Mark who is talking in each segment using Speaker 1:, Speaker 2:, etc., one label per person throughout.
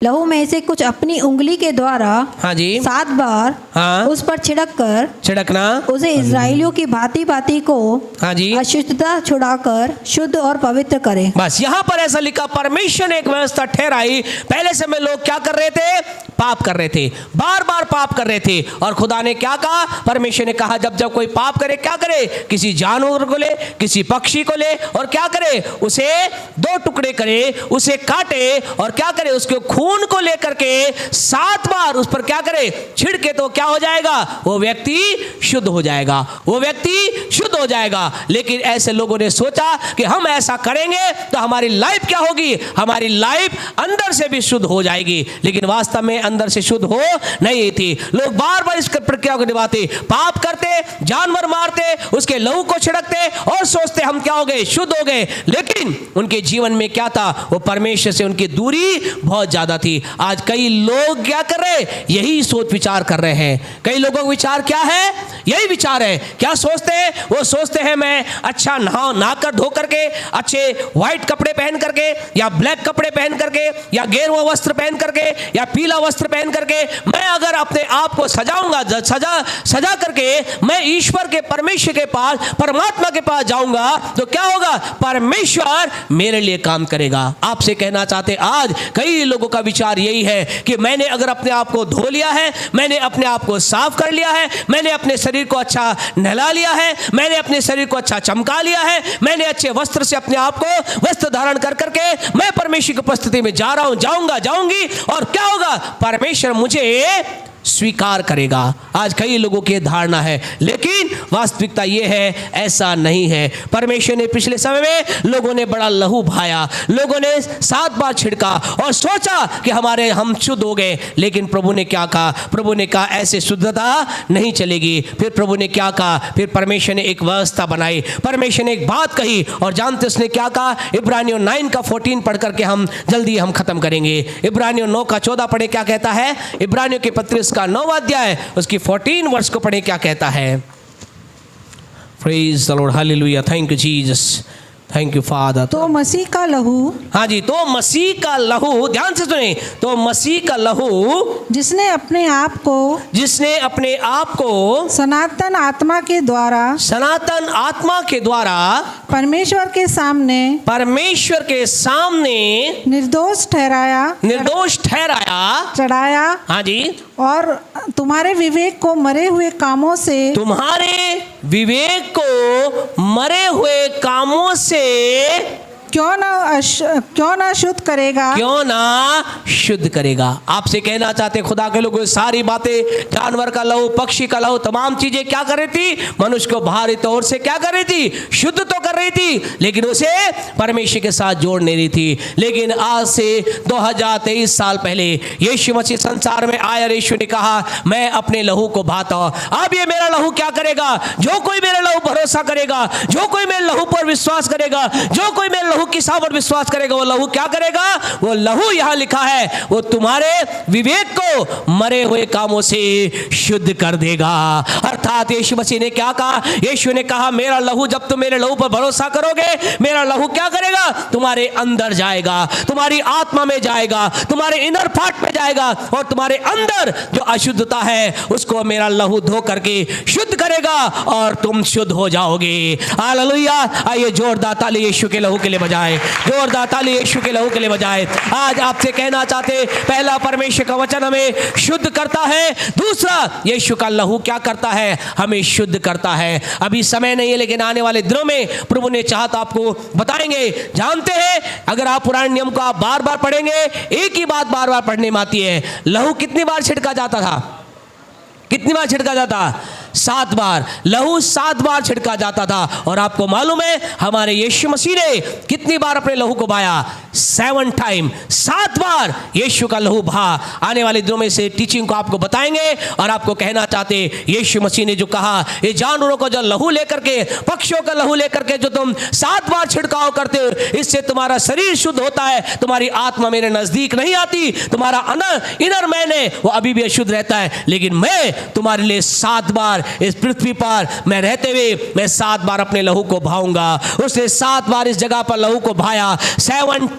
Speaker 1: लहू में से कुछ अपनी उंगली के द्वारा
Speaker 2: हाँ जी
Speaker 1: 7 बार
Speaker 2: हाँ
Speaker 1: उस पर छिड़ककर
Speaker 2: छिड़कना
Speaker 1: उसे इजराइलियों की भांति भांति को
Speaker 2: हाँ जी
Speaker 1: अशुद्धता छुड़ाकर शुद्ध और पवित्र करे।
Speaker 2: बस यहाँ पर ऐसा लिखा, परमेश्वर ने एक व्यवस्था ठहराई। पहले समय लोग क्या कर रहे थे? पाप कर रहे थे, बार बार पाप कर रहे थे। और खुदा ने क्या कहा? परमेश्वर ने कहा जब जब कोई पाप करे क्या करे? किसी जानवर को ले, किसी पक्षी को ले और क्या करे? उसे 2 टुकड़े करे, उसे काटे और क्या करे? उसके खून को लेकर के 7 बार उस पर क्या करे? छिड़के तो क्या हो जाएगा? वो व्यक्ति शुद्ध हो जाएगा, वो व्यक्ति शुद्ध हो जाएगा। लेकिन ऐसे लोगों ने सोचा कि हम ऐसा करेंगे तो हमारी लाइफ क्या होगी? हमारी लाइफ अंदर से भी शुद्ध हो जाएगी। लेकिन वास्तव में अंदर से शुद्ध हो नहीं थी। लोग बार बार इस प्रक्रिया को निभाते, पाप करते, जानवर मारते, उसके लहू को छिड़कते और सोचते हम क्या हो गए? शुद्ध हो गए। लेकिन उनके जीवन में क्या था? वो परमेश्वर से उनकी दूरी बहुत ज्यादा थी। आज कई लोग क्या कर रहे हैं? यही सोच विचार कर रहे हैं। कई लोगों का विचार क्या है? यही विचार है। क्या सोचते हैं? वो सोचते हैं मैं अच्छा नहाकर धो करके, अच्छे व्हाइट कपड़े पहन करके या ब्लैक कपड़े पहन करके या गेरुआ वस्त्र पहन करके या पीला वस्त्र पहन करके मैं अगर अपने आप को सजाऊंगा, सजा करके मैं ईश्वर के, परमेश्वर के पास, परमात्मा के पास जाऊंगा तो क्या होगा? परमेश्वर मेरे लिए काम करेगा। आपसे कहना चाहते आज कई लोगों का विचार यही है कि मैंने अगर अपने आप को धो लिया है, मैंने अपने आप को साफ कर लिया है, मैंने अपने शरीर को अच्छा नहला लिया है, मैंने अपने शरीर को अच्छा चमका लिया है, मैंने अच्छे वस्त्र से अपने आप को वस्त्र धारण कर करके मैं परमेश्वर की उपस्थिति में जा रहा हूं, जाऊंगी और क्या होगा? परमेश्वर मुझे स्वीकार करेगा। आज कई लोगों की धारणा है, लेकिन वास्तविकता यह है ऐसा नहीं है। परमेश्वर ने पिछले समय में लोगों ने बड़ा लहू बहाया, लोगों ने 7 बार छिड़का और सोचा कि हम शुद्ध हो गए। लेकिन प्रभु ने क्या कहा? प्रभु ने कहा ऐसे शुद्धता नहीं चलेगी। फिर प्रभु ने क्या कहा? फिर परमेश्वर ने एक व्यवस्था बनाई, परमेश्वर ने एक बात कही और जानते उसने क्या कहा? इब्रानियों 9 का 14 पढ़ करके हम जल्दी खत्म करेंगे। इब्रानियों 9 का 14 पढ़े, क्या कहता है? इब्रानियों के पत्र का 9वां अध्याय उसकी 14 वर्ष को पढ़े, क्या कहता है? Praise the Lord, hallelujah, thank you Jesus, thank you father.
Speaker 1: तो मसीह का लहू,
Speaker 2: हाँ जी, तो मसीह का लहू, ध्यान से सुने, तो मसीह का लहू
Speaker 1: जिसने अपने आप को सनातन आत्मा के द्वारा परमेश्वर के सामने निर्दोष ठहराया, चढ़ाया,
Speaker 2: हाँ जी,
Speaker 1: और तुम्हारे विवेक को मरे हुए कामों से क्यों ना शुद्ध करेगा। आपसे कहना चाहते खुदा के लोगों, सारी बातें, जानवर का लहू, पक्षी का लहू, तमाम चीजें क्या कर रही थी? मनुष्य को बाहरी तौर से क्या कर रही थी? शुद्ध तो कर रही थी, लेकिन उसे परमेश्वर के साथ जोड़ नहीं रही थी। लेकिन आज से 2023 साल पहले यीशु मसीह संसार में आया, यीशु ने कहा मैं अपने लहू को बहाता हूं। अब ये मेरा लहू क्या करेगा? जो कोई मेरे लहू भरोसा करेगा, जो कोई मेरे लहू पर विश्वास करेगा, जो कोई मेरे लहू की सावर विश्वास करेगा, वो लहू क्या करेगा? वो लहू यहां लिखा है, वो तुम्हारे विवेक को मरे हुए कामों से शुद्ध कर देगा। अर्थात यीशु मसीह ने क्या कहा? यीशु ने कहा मेरा लहू, जब तुम मेरे लहू पर भरोसा करोगे, मेरा लहू क्या करेगा? तुम्हारे अंदर जाएगा, तुम्हारी आत्मा में जाएगा, तुम्हारे इनर पार्ट में जाएगा और तुम्हारे अंदर जो अशुद्धता है उसको मेरा लहू धो करके शुद्ध करेगा और तुम शुद्ध हो जाओगे। हालेलुया। आइए जोरदार ताली यीशु के लहू के लिए बजाएं, जोरदार ताली यीशु के लहू के लिए बजाएं। आज आपसे कहना चाहते, पहला परमेश्वर का वचन हमें शुद्ध करता है, दूसरा यीशु का लहू क्या करता है? हमें शुद्ध करता है। अभी समय नहीं है, लेकिन आने वाले दिनों में प्रभु ने चाहा तो आपको बताएंगे। जानते हैं, अगर आप पुराने नियम को आप बार बार पढ़ेंगे, एक ही बात बार बार पढ़ने में आती है, लहू कितनी बार छिड़का जाता था? कितनी बार छिड़का जाता? 7 बार। लहू 7 बार छिड़का जाता था। और आपको मालूम है हमारे यीशु मसीह ने कितनी बार अपने लहू को बहाया? 7 टाइम, 7 बार यीशु का लहू बहा। आने वाले दिनों में से टीचिंग को आपको बताएंगे और आपको कहना चाहते, यीशु मसीह ने जो कहा, ये जानवरों को जो लहू लेकर के, पक्षियों का लहू लेकर के जो तुम 7 बार छिड़काव करते हो, इससे तुम्हारा शरीर शुद्ध होता है, तुम्हारी आत्मा मेरे नजदीक नहीं आती, तुम्हारा इनर मैन है वो अभी भी अशुद्ध रहता है, लेकिन मैं तुम्हारे लिए 7 बार
Speaker 2: इस पृथ्वी पर मैं रहते हुए मैं 7 बार अपने लहू को बहाऊंगा। उसने 7 बार इस जगह पर लहू को बहाया, 7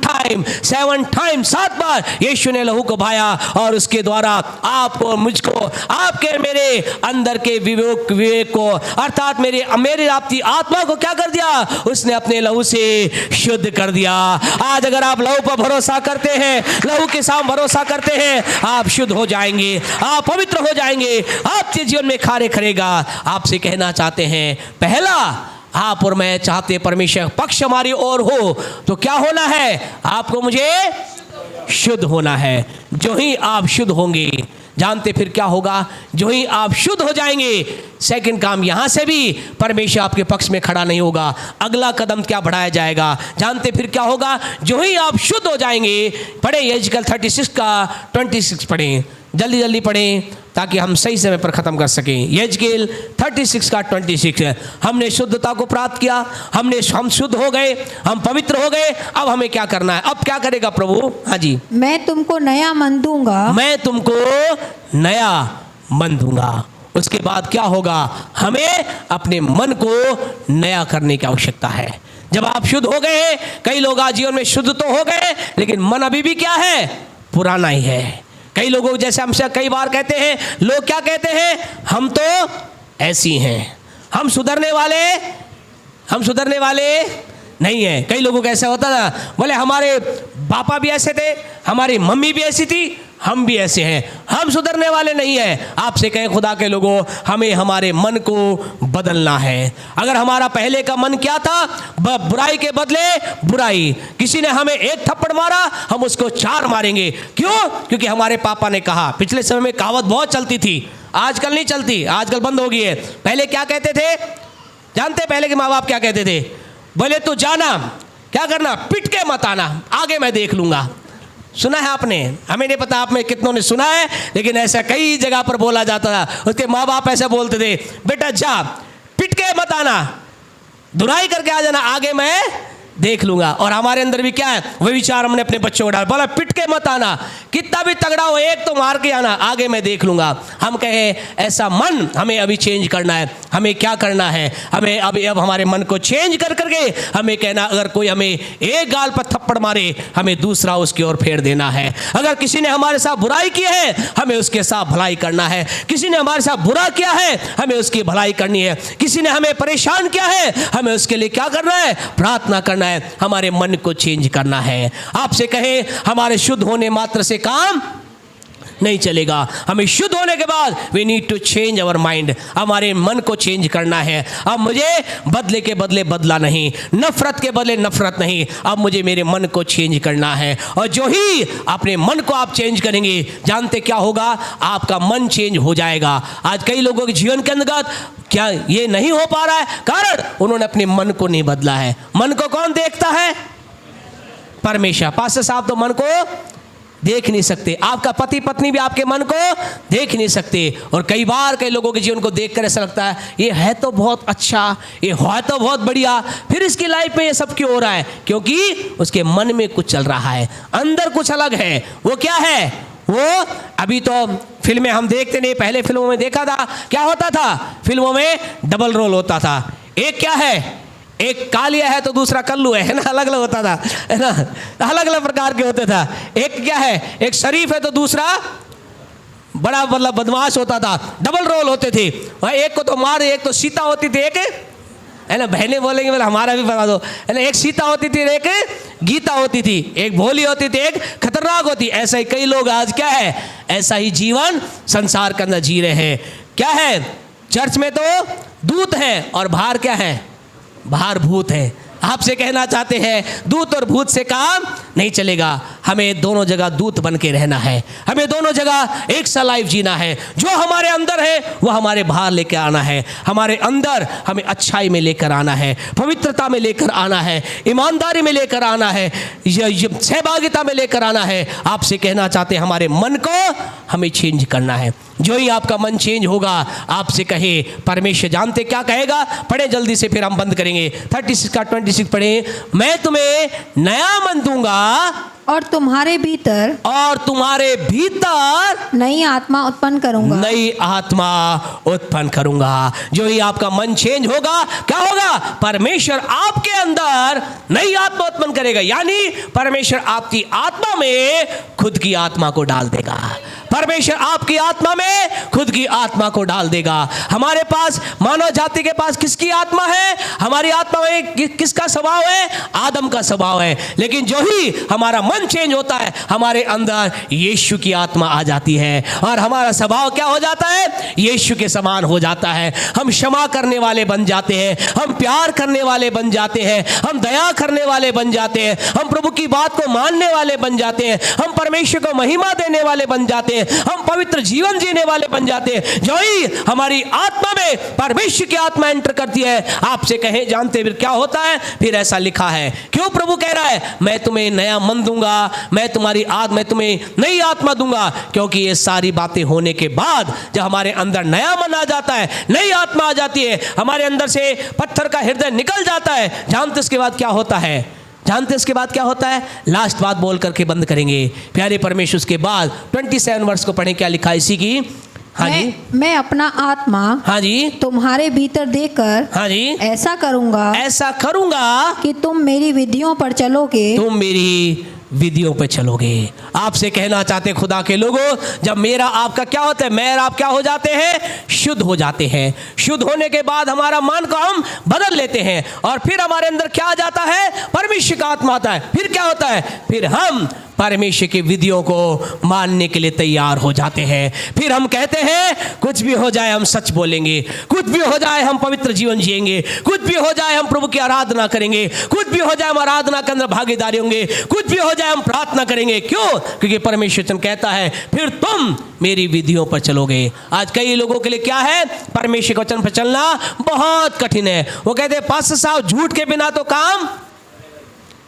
Speaker 2: टाइम 7 बार यीशु ने लहू को बहाया, और उसके द्वारा आपको, मुझको, आपके मेरे अंदर के विवेक को, अर्थात मेरे आपकी आत्मा को क्या कर दिया? उसने अपने लहू से शुद्ध कर दिया। आज अगर आप लहू पर भरोसा करते हैं, लहू के साथ भरोसा करते हैं, आप शुद्ध हो जाएंगे, आप पवित्र हो जाएंगे, आपके जीवन में कार्य करेगा। आपसे कहना चाहते हैं, पहला आप और मैं चाहते परमेश्वर पक्ष हमारी ओर हो तो क्या होना है? आपको मुझे शुद्ध होना है। जो ही आप शुद्ध होंगे, जानते फिर क्या होगा? जो ही आप शुद्ध हो जाएंगे, सेकंड काम यहां से भी परमेश्वर आपके पक्ष में खड़ा नहीं होगा। अगला कदम क्या बढ़ाया जाएगा? जानते फिर क्या होगा? जो ही आप शुद्ध हो जाएंगे, पढ़े यहेजकेल 36 का 26 पढ़ें, जल्दी जल्दी पढ़ें ताकि हम सही समय पर ख़त्म कर सकें। यहेजकेल 36 का 26 है। हमने शुद्धता को प्राप्त किया, हम शुद्ध हो गए, हम पवित्र हो गए। अब हमें क्या करना है? अब क्या करेगा प्रभु? हाँ जी,
Speaker 3: मैं तुमको नया मन दूंगा।
Speaker 2: मैं तुमको नया मन दूंगा। उसके बाद क्या होगा? हमें अपने मन को नया करने की आवश्यकता है। जब आप शुद्ध हो गए, कई लोग आज जीवन में शुद्ध तो हो गए, लेकिन मन अभी भी क्या है? पुराना ही है। कई लोगों, जैसे हमसे कई बार कहते हैं, लोग क्या कहते हैं? हम तो ऐसी हैं, हम सुधरने वाले नहीं है। कई लोगों को ऐसा होता था, बोले हमारे पापा भी ऐसे थे, हमारी मम्मी भी ऐसी थी, हम भी ऐसे हैं, हम सुधरने वाले नहीं हैं। आपसे कहें, खुदा के लोगों, हमें हमारे मन को बदलना है। अगर हमारा पहले का मन क्या था? बुराई के बदले बुराई। किसी ने हमें 1 थप्पड़ मारा, हम उसको 4 मारेंगे। क्यों? क्योंकि हमारे पापा ने कहा। पिछले समय में कहावत बहुत चलती थी, आजकल नहीं चलती, आजकल बंद हो गई है। पहले क्या कहते थे? जानते पहले के माँ बाप क्या कहते थे? बोले तू जाना, क्या करना? पिट के मत आना, आगे मैं देख लूंगा। सुना है आपने? हमें नहीं पता आप में कितनों ने सुना है, लेकिन ऐसा कई जगह पर बोला जाता था। उसके माँ बाप ऐसा बोलते थे, बेटा जा, पिट के मत आना, धुलाई करके आ जाना, आगे मैं देख लूंगा। और हमारे अंदर भी क्या है? वही विचार हमने अपने बच्चों को डाला। बोला पिट के मत आना, कितना भी तगड़ा हो, एक तो मार के आना, आगे मैं देख लूंगा। हम कहे ऐसा मन हमें अभी चेंज करना है। हमें क्या करना है? हमें अब हमारे मन को चेंज कर करके हमें कहना, अगर कोई हमें एक गाल पर थप्पड़ मारे, हमें दूसरा उसकी ओर फेर देना है। अगर किसी ने हमारे साथ बुराई की है, हमें उसके साथ भलाई करना है। किसी ने हमारे साथ बुरा किया है, हमें उसकी भलाई करनी है। किसी ने हमें परेशान किया है, हमें उसके लिए क्या करना है? प्रार्थना करना है। हमारे मन को चेंज करना है। आपसे कहे, हमारे शुद्ध होने मात्र से काम नहीं चलेगा। हमें शुद्ध होने के बाद we need to change our mind. हमारे मन को चेंज करना है। अब मुझे बदले के बदले बदला नहीं, नफरत के बदले नफरत नहीं, अब मुझे मेरे मन को चेंज करना है। और जो ही अपने मन को आप चेंज करेंगे, जानते क्या होगा? आपका मन चेंज हो जाएगा। आज कई लोगों के जीवन के अंतर्गत क्या ये नहीं हो पा रहा है? कारण उन्होंने अपने मन को नहीं बदला है। मन को कौन देखता है? परमेश्वर। पास्टर साहब तो मन को देख नहीं सकते, आपका पति पत्नी भी आपके मन को देख नहीं सकते। और कई बार कई लोगों के जीवन को देखकर ऐसा लगता है, ये है तो बहुत अच्छा, ये है तो बहुत बढ़िया, फिर इसकी लाइफ में ये सब क्यों हो रहा है? क्योंकि उसके मन में कुछ चल रहा है, अंदर कुछ अलग है। वो क्या है? वो अभी तो फिल्में हम देखते नहीं, पहले फिल्मों में देखा था, क्या होता था? फिल्मों में डबल रोल होता था। एक क्या है? एक कालिया है तो दूसरा कल्लू है ना, अलग अलग होता था, है ना, अलग अलग प्रकार के होते था। एक क्या है? एक शरीफ है तो दूसरा बड़ा मतलब बदमाश होता था। डबल रोल होते थे। एक को तो मार, एक तो सीता होती थी, एक है ना, बहनें बोलेंगे बोले हमारा भी बता दो, है ना, एक सीता होती थी, एक गीता होती थी, एक भोली होती थी, एक खतरनाक होती। ऐसा ही कई लोग आज क्या है? ऐसा ही जीवन संसार के अंदर जी रहे हैं। क्या है? चर्च में तो दूत है और बाहर क्या है? बाहर भूत है। आपसे कहना चाहते हैं, दूत और भूत से काम नहीं चलेगा। हमें दोनों जगह दूत बन के रहना है। हमें दोनों जगह एक सा लाइफ जीना है। जो हमारे अंदर है वो हमारे बाहर लेकर आना है। हमारे अंदर हमें अच्छाई में लेकर आना है, पवित्रता में लेकर आना है, ईमानदारी में लेकर आना है, सहभागिता में लेकर आना है। आपसे कहना चाहते हैं, हमारे मन को हमें चेंज करना है। जो ही आपका मन चेंज होगा, आपसे कहे परमेश्वर, जानते क्या कहेगा? पढ़े जल्दी से, फिर हम बंद करेंगे। 36 का 26 पढ़े। मैं तुम्हें नया मन दूंगा
Speaker 3: और तुम्हारे भीतर
Speaker 1: और तुम्हारे भीतर
Speaker 3: नई आत्मा उत्पन्न करूंगा।
Speaker 1: नई आत्मा उत्पन्न करूंगा। जो ही आपका मन चेंज होगा, क्या होगा? परमेश्वर आपके अंदर नई आत्मा उत्पन्न करेगा, यानी परमेश्वर आपकी आत्मा में खुद की आत्मा को डाल देगा। परमेश्वर आपकी आत्मा में खुद की आत्मा को डाल देगा। हमारे पास, मानव जाति के पास किसकी आत्मा है? हमारी आत्मा में किसका स्वभाव है? आदम का स्वभाव है। लेकिन जो ही हमारा मन चेंज होता है, हमारे अंदर यीशु की आत्मा आ जाती है और हमारा स्वभाव क्या हो जाता है? यीशु के समान हो जाता है। हम क्षमा करने वाले बन जाते हैं, हम प्यार करने वाले बन जाते हैं, हम दया करने वाले बन जाते हैं, हम प्रभु की बात को मानने वाले बन जाते हैं, हम परमेश्वर को महिमा देने वाले बन जाते हैं, हम पवित्र जीवन जीने वाले बन जाते हैं। जो ही हमारी आत्मा में परमेश्वर की आत्मा एंटर करती है, आपसे कहे जानते फिर क्या होता है? फिर ऐसा लिखा है, क्यों प्रभु कह रहा है मैं तुम्हें नया मन दूंगा, मैं तुम्हें नई आत्मा दूंगा? क्योंकि ये सारी बातें होने के बाद जब हमारे अंदर नया मन आ जाता है, नई आत्मा आ जाती है, हमारे अंदर से पत्थर का हृदय निकल जाता है। जानते इसके बाद क्या होता है? जानते इसके बाद क्या होता है? लास्ट बात बोल करके बंद करेंगे। प्यारे परमेश्वर, उसके बाद 27 वर्ष को पढ़ें, क्या लिखा है इसी की? हाँ जी,
Speaker 3: मैं अपना आत्मा
Speaker 1: हाँ जी
Speaker 3: तुम्हारे भीतर देकर
Speaker 1: हाँ जी
Speaker 3: ऐसा करूंगा कि तुम मेरी विधियों पर चलोगे,
Speaker 1: तुम मेरी विधियों पे चलोगे। आपसे कहना चाहते खुदा के लोगों, जब मेरा आपका क्या होता है? मैं और आप क्या हो जाते हैं? शुद्ध हो जाते हैं। शुद्ध होने के बाद हमारा मन को हम बदल लेते हैं और फिर हमारे अंदर क्या आ जाता है? परमेश्वर का आत्मा आता है। फिर क्या होता है? फिर हम परमेश्वर की विधियों को मानने के लिए तैयार हो जाते हैं। फिर हम कहते हैं कुछ भी हो जाए हम सच बोलेंगे, कुछ भी हो जाए हम पवित्र जीवन जिएंगे, कुछ भी हो जाए हम प्रभु की आराधना करेंगे, कुछ भी हो जाए हम आराधना के अंदर भागीदारी होंगे, कुछ भी हो जाए हम प्रार्थना करेंगे। क्यों? क्योंकि परमेश्वर कहता है फिर तुम मेरी विधियों पर चलोगे। आज कई लोगों के लिए क्या है? परमेश्वर के वचन पर चलना बहुत कठिन है। वो कहते हैं पास्टर साहब झूठ के बिना तो काम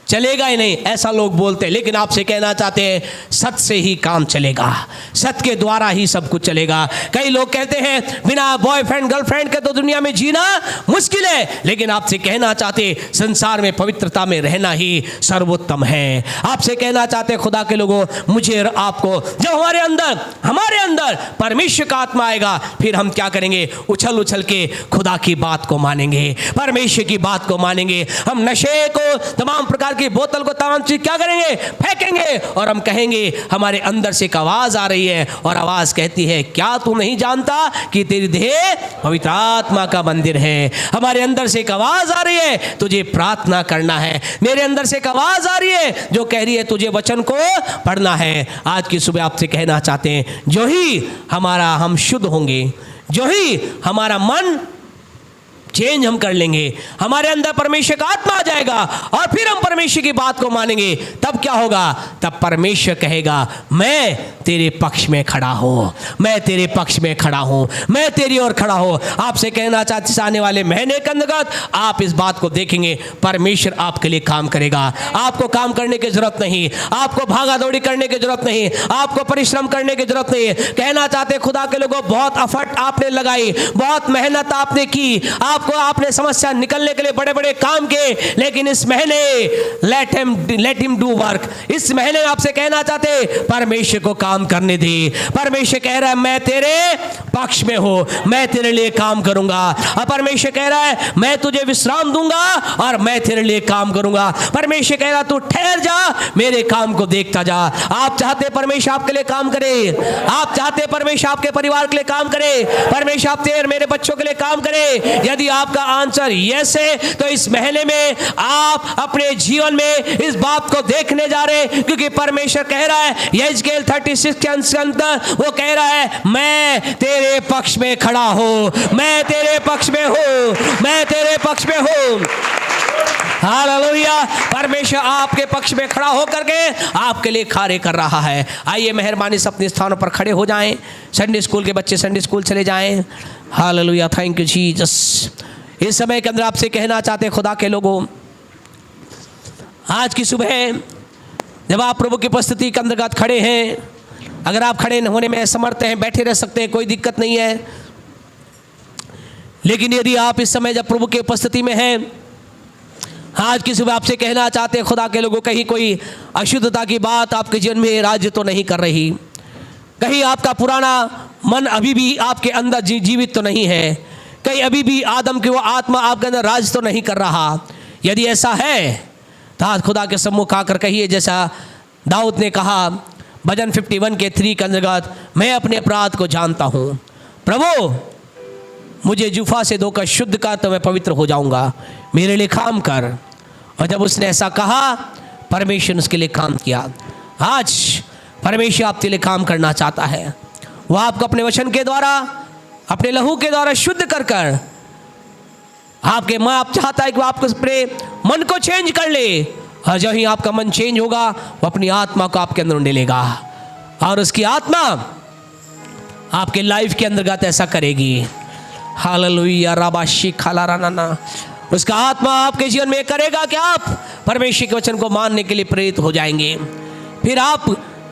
Speaker 1: चलेगा ही नहीं, ऐसा लोग बोलते हैं। लेकिन आपसे कहना चाहते हैं सत्य से ही काम चलेगा, सत्य के द्वारा ही सब कुछ चलेगा। कई लोग कहते हैं बिना बॉयफ्रेंड गर्लफ्रेंड के तो दुनिया में जीना मुश्किल है, लेकिन आपसे कहना चाहते संसार में पवित्रता में रहना ही सर्वोत्तम है। आपसे कहना चाहते खुदा के लोगों, मुझे और आपको जब हमारे अंदर परमेश्वर का आत्मा आएगा, फिर हम क्या करेंगे? उछल उछल के खुदा की बात को मानेंगे, परमेश्वर की बात को मानेंगे। हम नशे को, तमाम प्रकार की बोतल को, तमाम चीज क्या करेंगे? फेंकेंगे और हम कहेंगे, हमारे अंदर से एक आवाज आ रही है और आवाज कहती है क्या तू नहीं जानता कि तेरी देह पवित्र आत्मा का मंदिर है? हमारे अंदर से एक आवाज आ रही है, तुझे प्रार्थना करना है। मेरे अंदर से एक आवाज आ रही है जो कह रही है तुझे वचन को पढ़ना है। आज की सुबह आपसे कहना चाहते हैं जो ही हम शुद्ध होंगे, जो ही हमारा मन चेंज हम कर लेंगे, हमारे अंदर परमेश्वर का आत्मा आ जाएगा और फिर हम परमेश्वर की बात को मानेंगे, तब क्या होगा? तब परमेश्वर कहेगा मैं तेरे पक्ष में खड़ा हूं, मैं तेरे पक्ष में खड़ा हूं, मैं तेरी ओर खड़ा हूं। आपसे कहना चाहते आने वाले महीने के अंतर्गत आप इस बात को देखेंगे, परमेश्वर आपके लिए काम करेगा। आपको काम करने की जरूरत नहीं, आपको भागा दौड़ी करने की जरूरत नहीं, आपको परिश्रम करने की जरूरत नहीं। कहना चाहते खुदा के लोगों, बहुत एफर्ट आपने लगाई, बहुत मेहनत आपने की, आपने समस्या निकलने के लिए बड़े बड़े काम किए, लेकिन इस महीने लेट हिम डू वर्क। इस महीने आपसे कहना चाहते परमेश्वर को काम करने दे। परमेश्वर कह रहा है मैं तेरे पक्ष में हूं, मैं तेरे लिए काम करूंगा। और परमेश्वर कह रहा है मैं तुझे विश्राम दूंगा और मैं तेरे लिए काम करूंगा। परमेश्वर कह रहा तू ठहर जा, मेरे काम को देखता जा। आप चाहते परमेश्वर आपके लिए काम करे, आप चाहते परमेश्वर आपके परिवार के लिए काम करे, परमेश्वर आप तेरे मेरे बच्चों के लिए काम करे। यदि आपका आंसर यस है तो इस महीने में आप अपने जीवन में इस बात को देखने जा रहे हैं, क्योंकि परमेश्वर कह रहा है यहेजकेल 36 के अंदर वो कह रहा है मैं तेरे पक्ष में खड़ा हूं, मैं तेरे पक्ष में हूं, मैं तेरे पक्ष में हूं। हालेलुया। परमेश्वर आपके पक्ष में खड़ा होकर के आपके लिए कार्य कर रहा है। आइए मेहरबानी से अपने स्थानों पर खड़े हो जाएं। संडे स्कूल के बच्चे संडे स्कूल चले जाएं। Hallelujah, thank you Jesus. इस समय के अंदर आपसे कहना चाहते खुदा के लोगों, आज की सुबह जब आप प्रभु की उपस्थिति के अंतर्गत खड़े हैं, अगर आप खड़े होने में असमर्थ हैं, बैठे रह सकते हैं, कोई दिक्कत नहीं है। लेकिन यदि आप इस समय जब प्रभु की उपस्थिति में हैं, आज की सुबह आपसे कहना चाहते हैं खुदा के लोगों, कहीं कोई अशुद्धता की बात आपके जीवन में राज्य तो नहीं कर रही, कहीं आपका पुराना मन अभी भी आपके अंदर जीवित तो नहीं है, कहीं अभी भी आदम की वो आत्मा आपके अंदर राज तो नहीं कर रहा। यदि ऐसा है तो आज खुदा के सम्मुख आकर कहिए, जैसा दाऊद ने कहा भजन 51 के 3 के अंतर्गत, मैं अपने अपराध को जानता हूँ, प्रभु मुझे जुफा से धोकर शुद्ध कर तो मैं पवित्र हो जाऊंगा, मेरे लिए काम कर। और जब उसने ऐसा कहा, परमेश्वर ने उसके लिए काम किया। आज परमेश्वर आपके लिए काम करना चाहता है। वह आपको अपने वचन के द्वारा, अपने लहू के द्वारा शुद्ध कर कर आपके मन, आप चाहता है कि वो आपको अपने मन को चेंज कर ले। और जब ही आपका मन चेंज होगा, वो अपनी आत्मा को आपके अंदर डालेगा और उसकी आत्मा आपके लाइफ के अंतर्गत ऐसा करेगी। हालेलुया राबाशी खालाराना, उसका आत्मा आपके जीवन में करेगा कि आप परमेश्वर के वचन को मानने के लिए प्रेरित हो जाएंगे। फिर आप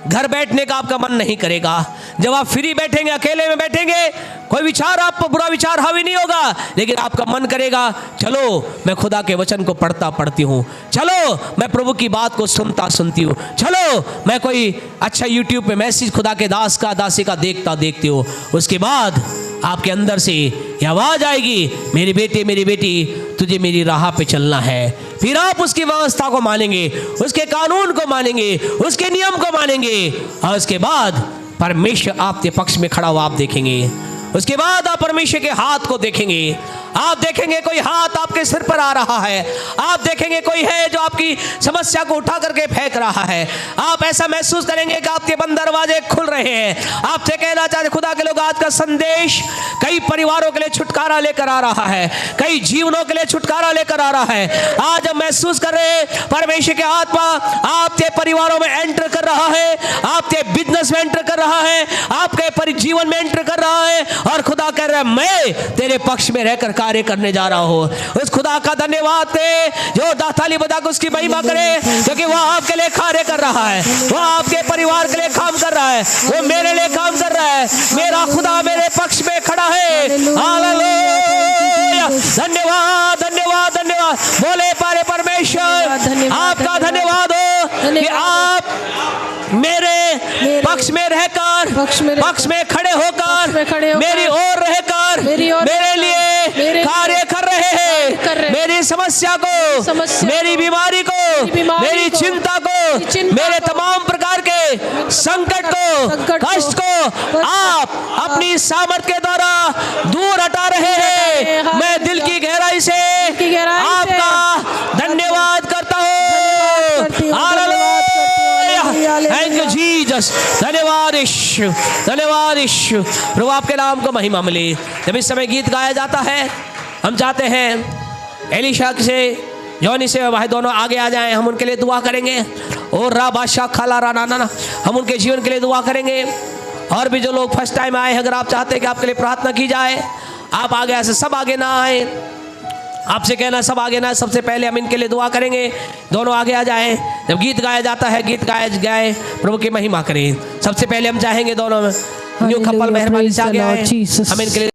Speaker 1: घर बैठने का आपका मन नहीं करेगा। जब आप फ्री बैठेंगे, अकेले में बैठेंगे, कोई विचार, आपको बुरा विचार हावी नहीं होगा, लेकिन आपका मन करेगा चलो मैं खुदा के वचन को पढ़ती हूँ, चलो मैं प्रभु की बात को सुनती हूँ, चलो मैं कोई अच्छा यूट्यूब पे मैसेज खुदा के दासी का देखती हूँ। उसके बाद आपके अंदर से ये आवाज़ आएगी, मेरे बेटे मेरी बेटी तुझे मेरी राह पे चलना है। फिर आप उसकी व्यवस्था को मानेंगे, उसके कानून को मानेंगे, उसके नियम को मानेंगे, और उसके बाद परमेश्वर आपके पक्ष में खड़ा हुआ आप देखेंगे। उसके बाद आप परमेश्वर के हाथ को देखेंगे। आप देखेंगे कोई हाथ आपके सिर पर आ रहा है, आप देखेंगे कोई है जो आपकी समस्या को उठा करके फेंक रहा है। आप ऐसा महसूस करेंगे कि आपके बंद दरवाजे खुल रहे हैं। आपसे कहना चाहते खुदा के लोग, आज का संदेश कई परिवारों के लिए छुटकारा लेकर आ रहा है, कई जीवनों के लिए छुटकारा लेकर आ रहा है। आज हम महसूस कर रहे हैं परमेश्वर के आत्मा आपके परिवारों में एंटर कर रहा है, आपके बिजनेस में एंटर कर रहा है, आपके जीवन में एंटर कर रहा है। और खुदा कह रहा है मैं तेरे पक्ष में रहकर कार्य करने जा रहा हूँ। उस खुदा का धन्यवाद दे जो ताली बजा के उसकी महिमा करे, क्योंकि वह आपके लिए कार्य कर रहा है, वह आपके परिवार के लिए काम कर रहा है, वो मेरे लिए काम कर रहा है। मेरा खुदा मेरे पक्ष में खड़ा है। हालेलुया, धन्यवाद धन्यवाद धन्यवाद। बोले पारे परमेश्वर आपका धन्यवाद हो कि आप मेरे पक्ष में रहकर, पक्ष में खड़े होकर, मेरी ओर रहकर मेरे लिए कार्य कर रहे हैं। मेरी समस्या को, मेरी बीमारी को, मेरी चिंता को, मेरे तमाम प्रकार के संकट को, कष्ट को आप अपनी सामर्थ्य के द्वारा दूर हटा रहे हैं। मैं दिल की गहराई से आपका धन्यवाद करता हूँ। थैंक यू जीसस, धन्यवाद यीशु, धन्यवाद यीशु। प्रभु आपके नाम को महिमा मिले। जब इस समय गीत गाया जाता है, हम चाहते हैं एलिशा से, जॉनी से भाई दोनों आगे आ जाएं, हम उनके लिए दुआ करेंगे। और रा बादशाह खाला रा नाना, हम उनके जीवन के लिए दुआ करेंगे। और भी जो लोग फर्स्ट टाइम आए, अगर आप चाहते हैं कि आपके लिए प्रार्थना की जाए, आप आगे ऐसे सब आगे ना आए, आपसे कहना सब आगे ना, सबसे पहले हम इनके लिए दुआ करेंगे। दोनों आगे आ जाएं। जब गीत गाया जाता है, गीत गाए प्रभु की महिमा करें। सबसे पहले हम चाहेंगे दोनों न्यू कपल मेहरबानी से आगे आए, हम इनके लिए